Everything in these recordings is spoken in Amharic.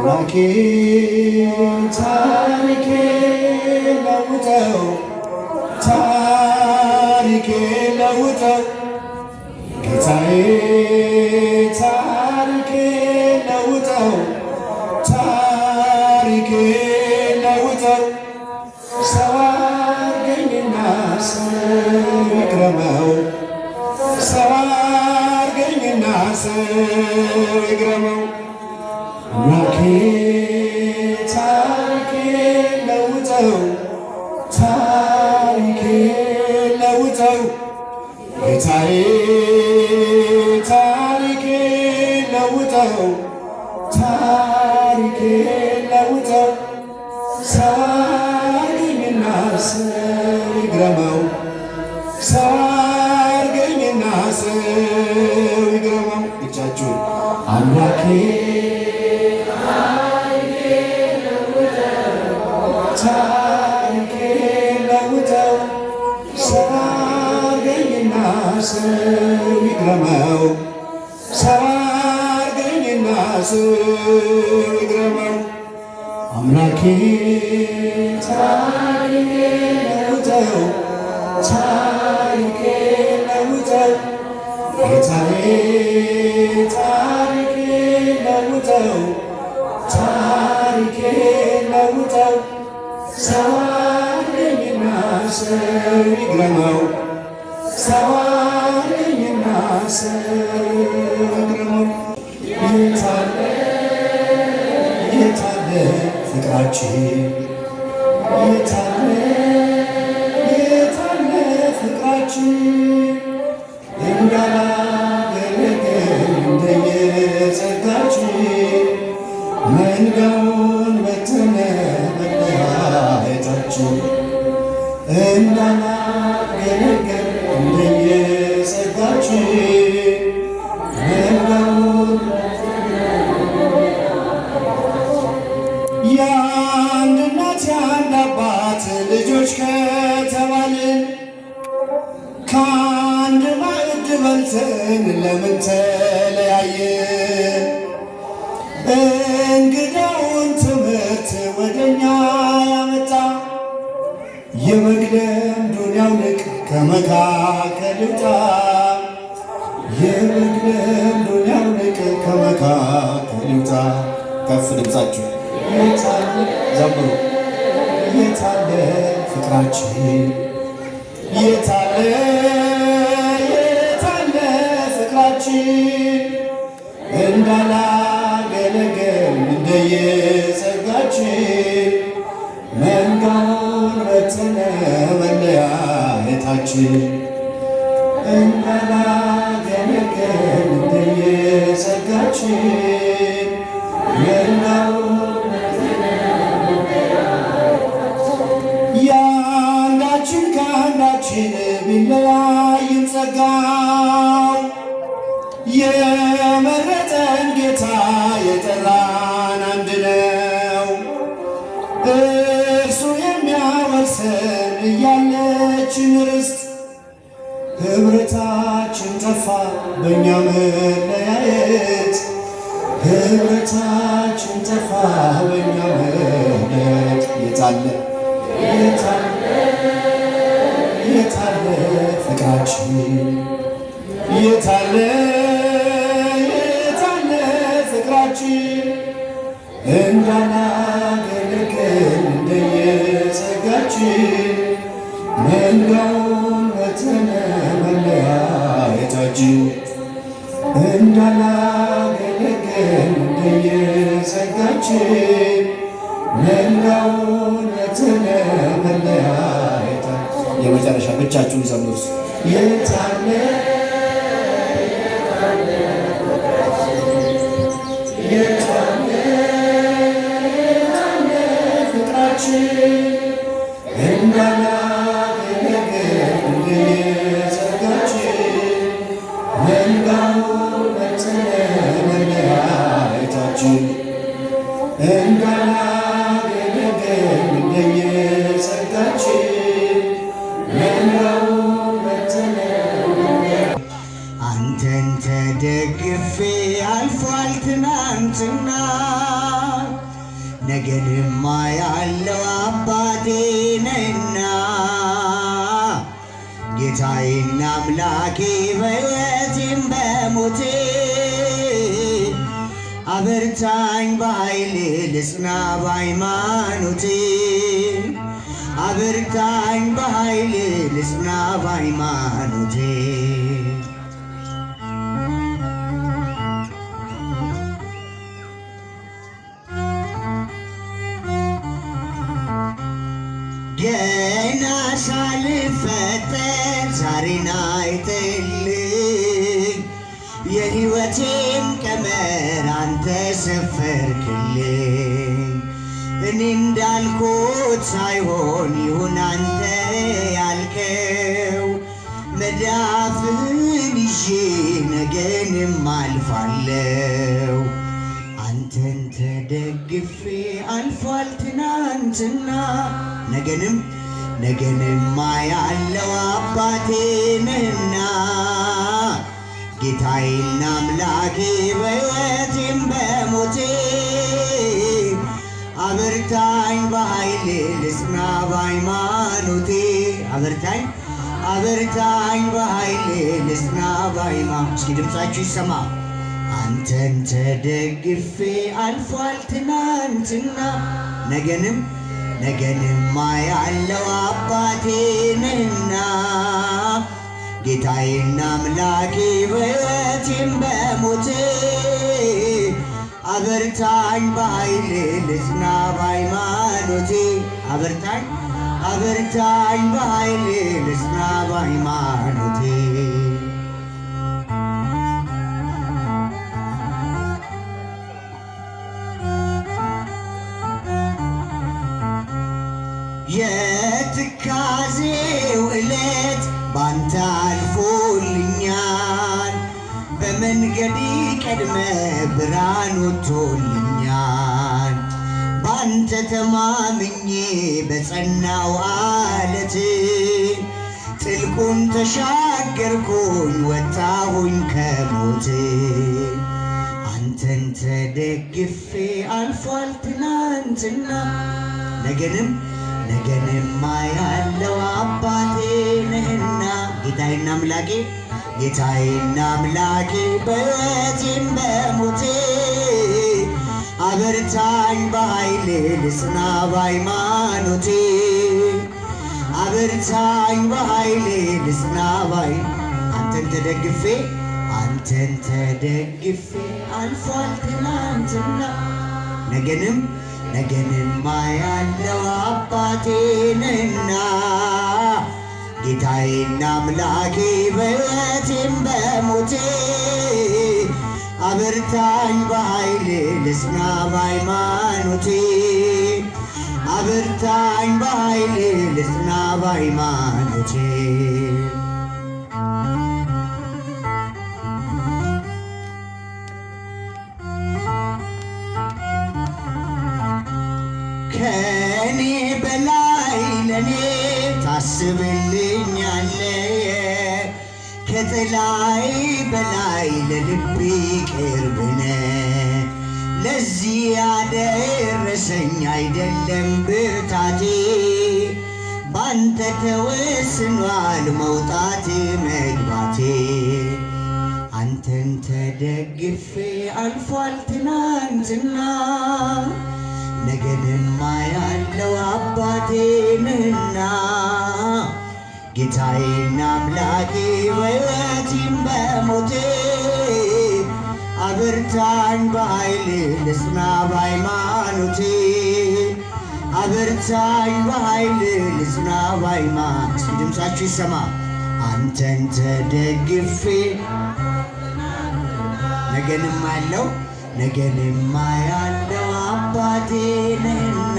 አምላኬ ታሪኬ ለውጠው ታሪኬ ለውጠው ጌታዬ ታሪኬ ለውጠው ታሪኬ ለውጠው ሰው አድርገኝና ሰው ይግረመው ሰው አድርገኝና ሰው ይግረመው አምላኬ ታሪኬ ለውጠው ታሪኬ ለውጠው ጌታዬ ታሪኬ ለውጠው ታሪኬ ለውጠው ሰው አድርገኝና ሰው ይግረመው ሰው አድርገኝና ሰው ይግረመው። እጃችሁን አምላኬ ታሪኬ ለውጠው ሰው አድርገኝና ሰው ይግረመው ሰው አድርገኝና ሰው ይግረመው አምላኬ ታሪኬ ለውጠው ታሪኬ ለውጠው ጌታዬ ታሪኬ ለውጠው ታሪኬ ለውጠው ሰው አድርገኝና ሰው ይግረመው ሰው አድርገኝና ሰው ይግረመው። የታለ ፍቅራችን የታለ ፍቅራችን እንዳላገለገል እንደየጸጋችን መንጋውን በተነ መለያየታችን እንዳላገለገል እንደየጸጋችን መንጋውን የአንድ እናት የአንድ አባት ልጆች ከተባልን ከአንድ ማዕድ በልተን ለምን ተለያየን? እንግዳውን ትምህርት ወደኛ ያመጣ የመግደል ዱንያው ንቅ ከመካከል ይውጣ የመግደል ዱንያው ንቅ ከመካከል ይውጣ። ከፍ ድምፃችሁ ዘምሩ። የታለ ፍቅራችን የታለ ፍቅራችን እንዳላገለገል እንደየጸጋችን መንጋውን በተነ መለያየታችን እንዳላገለገል እንደየጸጋችን መንጋውን የአንዳችን ከአንዳችን ቢለያይም ጸጋው የመረጠን ጌታ የጠራን አንድ ነው። እርሱ የሚያወርሰን እያለችን ርስት ኅብረታችን ጠፋ በእኛ መለያየት ኅብረታችን ጠፋ በእኛ መለያየት የታለ ፍቅራችን የታለ ፍቅራችን እንዳላገለገል እንደየጸጋችን መንጋውን በተነ መለያየታችን እንዳላገለገል እንደየጸጋችን መንጋውን በተነ መለያየታችን። የመጨረሻ ብቻችሁን ዘምሩት። የታለ ፍቅራችን እንዳላገለገል እንደየጸጋችን መንጋውን በተነ መለያየታችን እንዳላገለገል እንደየጸጋችን መንጋውን በተነ አንተን ተደግፌ አልፏል ትናንትና ነገንማ ያለው አባቴ ነህና ጌታዬና አምላኬ በሕይወቴም በሞቴ አበርታኝ በኃይል ልጽና በሃይማኖቴ አበርታኝ በኃይል ልጽና በሃይማኖቴ ገና ሳልፈጠር ዛሬን አይተህልኝ የሕይወቴን ቀመር አንተ ሰፈርክልኝ። እኔ እንዳልኩት ሳይሆን ይሁን አንተ ያልከው መዳፍህን ይዤ ነገንም አልፋለው። አንተን ተደግፌ አልፏል ትናንትና ነገንማ ያለው አባቴ ነህና ጌታዬና አምላኬ በሕይወቴም በሞቴ አበርታኝ በኃይል ልጽና በሃይማኖቴ አበርታኝ በኃይል ልጽና በሃይማኖቴ። እስኪ ድምፃችሁ ይሰማ። አንተን ተደግፌ አልፏል ትናንትና ነገንማ ያለው አባቴ ነህና ጌታዬና አምላኬ በሕይወቴም በሞቴ አበርታኝ በኃይል ልጽና በሃይማኖቴ አበርታኝ በኃይል ልጽና በሃይማኖቴ። የትካዜው ዕለት ባንተ አልፎልኛል፣ በመንገዴ ቀድመ ብርሃን ወጥቶልኛል። ባንተ ተማምኜ በጸናው አለት ጥልቁን ተሻገርኩኝ ወጣሁኝ ከሞት። አንተን ተደግፌ አልፏል ትናንትና ነገንማ ያለው አባቴ ነህና ጌታዬና አምላኬ በሕይወቴም በሞቴ አበርታኝ በኃይል ልጽና በሃይማኖቴ አበርታኝ በኃይል ልጽና አንተን ተደግፌ አልፏል ትናንትና ነገንማ ያለው አባቴ ነህና ጌታዬና አምላኬ በሕይወቴም በሞቴ አበርታኝ በኃይል ልጽና በሃይማኖቴ አበርታኝ በኃይል ልጽና በሃይማኖቴ። ከእኔ በላይ ለኔ ታስብልኛለ፣ ከጥላይ በላይ ለልቤ ቅርብነ። ለዚህ ያደረሰኝ አይደለም ብርታቴ፣ ባንተ ተወስኗል መውጣት መግባቴ። አንተን ተደግፌ አልፏል ትናንትና ነገንማ ያለው አባቴ ነህና ጌታዬና አምላኬ በሕይወቴም በሞቴ አበርታኝ በኃይል ልጽና በሃይማኖቴ አበርታኝ በኃይል ልጽና በሃይማኖቴ። ድምፃችሁ ይሰማ። አንተን ተደግፌ ነገንማ ያለው አባቴ ነህና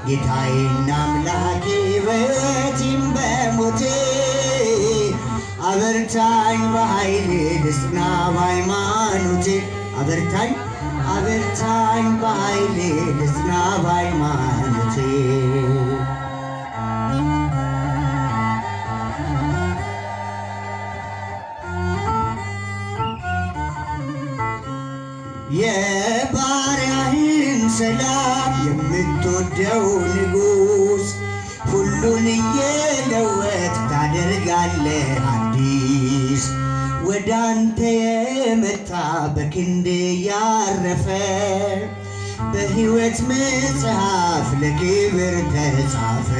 ጌታዬና አምላኬ በሕይወቴም በሞቴ አበርታኝ በኃይል ልጽና በሃይማኖቴ አበርታኝ በኃይል ልጽና በሃይማኖቴ። የባሪያህን ሰላም የምትወደው ንጉሥ ሁሉን እየለወጥ ታደርጋለህ አዲስ። ወደ አንተ የመጣ በክንድ ያረፈ በሕይወት መጽሐፍ ለክብር ተጻፈ።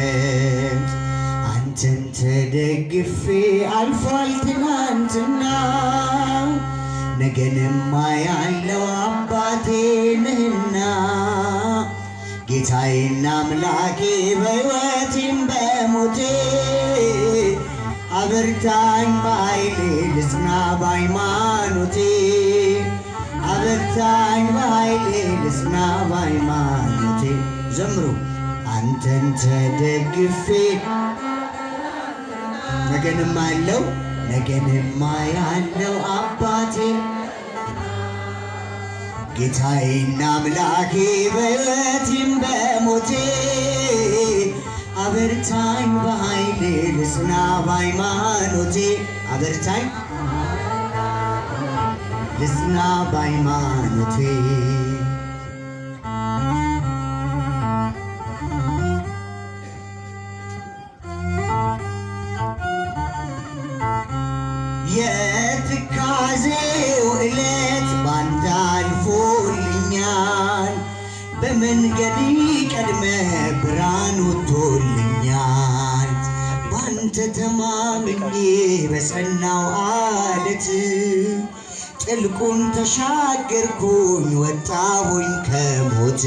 አንተን ተደግፌ አልፏል ትናንትና ነገንማ ያለው አባቴ ነህና ጌታዬና አምላኬ በሕይወቴም በሞቴ አበርታኝ በኃይሌ ልጽና በሃይማኖቴ አበርታኝ በኃይሌ ልጽና በሃይማኖቴ። ዘምሩ። አንተን ተደግፌ ነገንማ ያለው አባቴ ጌታዬና አምላኬ በሕይወቴም በሞቴ አበርታኝ በኃይሌ ልጽና በሃይማኖቴ አበርታኝ ልጽና በሃይማኖቴ። የትካዜው ዕለት ባንተ አልፎልኛል በመንገድ ቀድመህ ብርሃን ወጥቶልኛል። ባንተ ተማምኜ በጸናው አለት ጥልቁን ተሻገርኩኝ ወጣሁኝ ከሞት።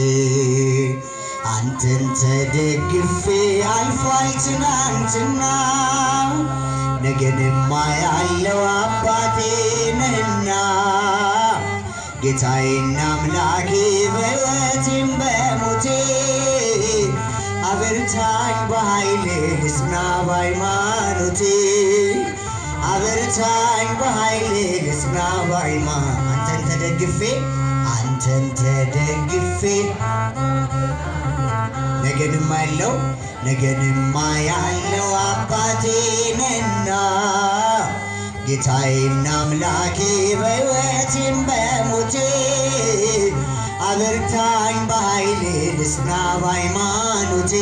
አንተን ተደግፌ አልፏል ትናንትና ነገንማ ያለው አባቴ ነህና ጌታዬና አምላኬ በሕይወቴም በሞቴ አበርታኝ በኃይሌ ልጽና በሃይማኖቴ አበርታኝ በኃይሌ ልጽና በሃይማኖቴ። አንተን ተደግፌ ነገንማ ያለው አባቴ ነህና ጌታዬና አምላኬ በሕይወቴም በሞቴ አበርታኝ በኃይሌ ልጽና በሃይማኖቴ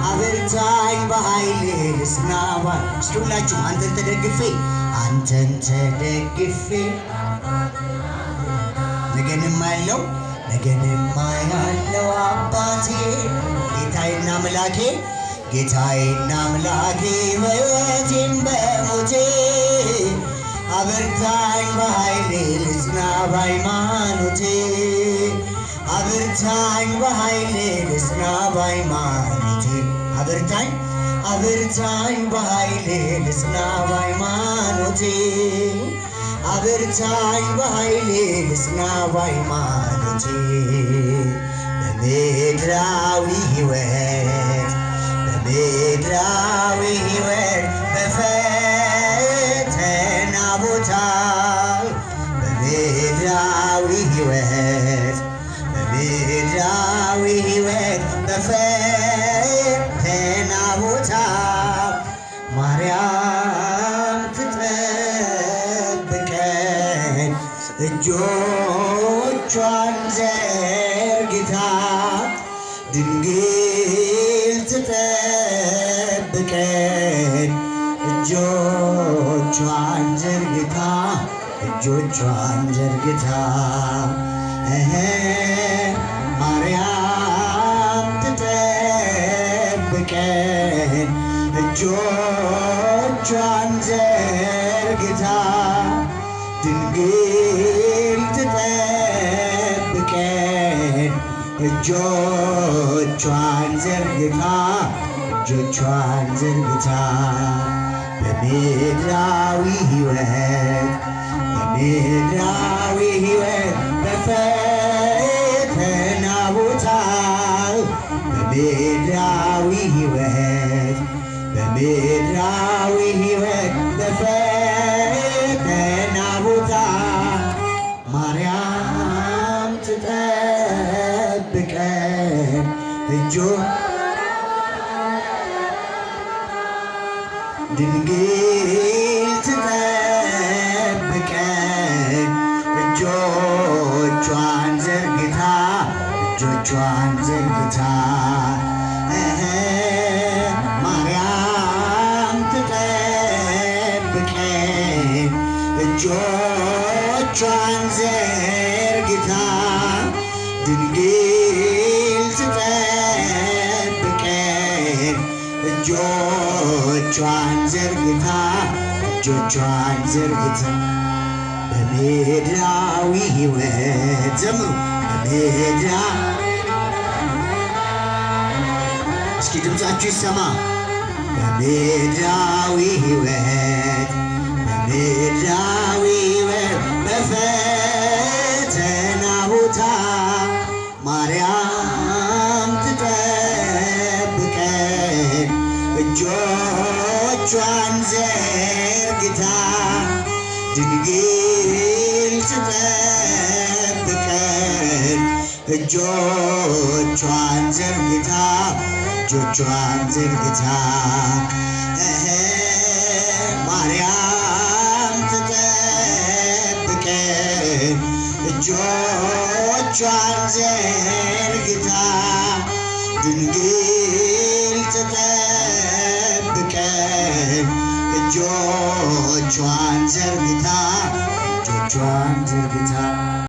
አበርታኝ በኃይሌ ልጽና እስኪ ሁላችሁ አንተን ተደግፌ ነገንማ ያለው አባቴ ጌታዬና አምላኬ በሕይወቴም በሞቴ አበርታኝ በኃይሌ ልጽና በሃይማኖቴ አበርታኝ በኃይሌ ልጽና በሃይማኖቴ አበርታኝ በኃይሌ ልጽና በሃይማኖቴ አበርታኝ በኃይሌ ልጽና በሃይማኖቴ። በምድራዊ ሕይወት በፈተና ቦታ በምድራዊ ሕይወት በፈተና ቦታ ማርያም ትጠብቀን እጆቿን ዘርግታ ድንግል ትጠብቀን እጆቿን ዘርግታ ማርያም ትጠብቀን እጆቿን ዘርግታ ድንግል ትጠብቀን እጆቿን ዘርግታ በምድራዊ ሕይወት በፈተና ቦታ በምድራዊ ሕይወት በፈተና ቦታ ማርያም ትጠብቀን ድንግል ትጠብቀን እጆቿን ዘርግታ እጆቿን ዘርግታ ማርያም ትጠብቀን እጆቿን ዘርግታ ድንግል ትጠብቀን እጆቿን ዘርግታ እጆቿን ዘርግታ በምድራዊ ሕይወት ዘምሩ በምድራ እስኪ ድምፃችሁ ይሰማ በምድራዊ ሕይወት በምድራዊ ሕይወት በፈተና ቦታ ማርያም ትጠብቀን እጆቿን ዘርግታ ድንግል ትጠብቀን እጆቿን ዘርግታ እጆቿን ዘርግታ ማርያም ትጠብቀን እጆቿን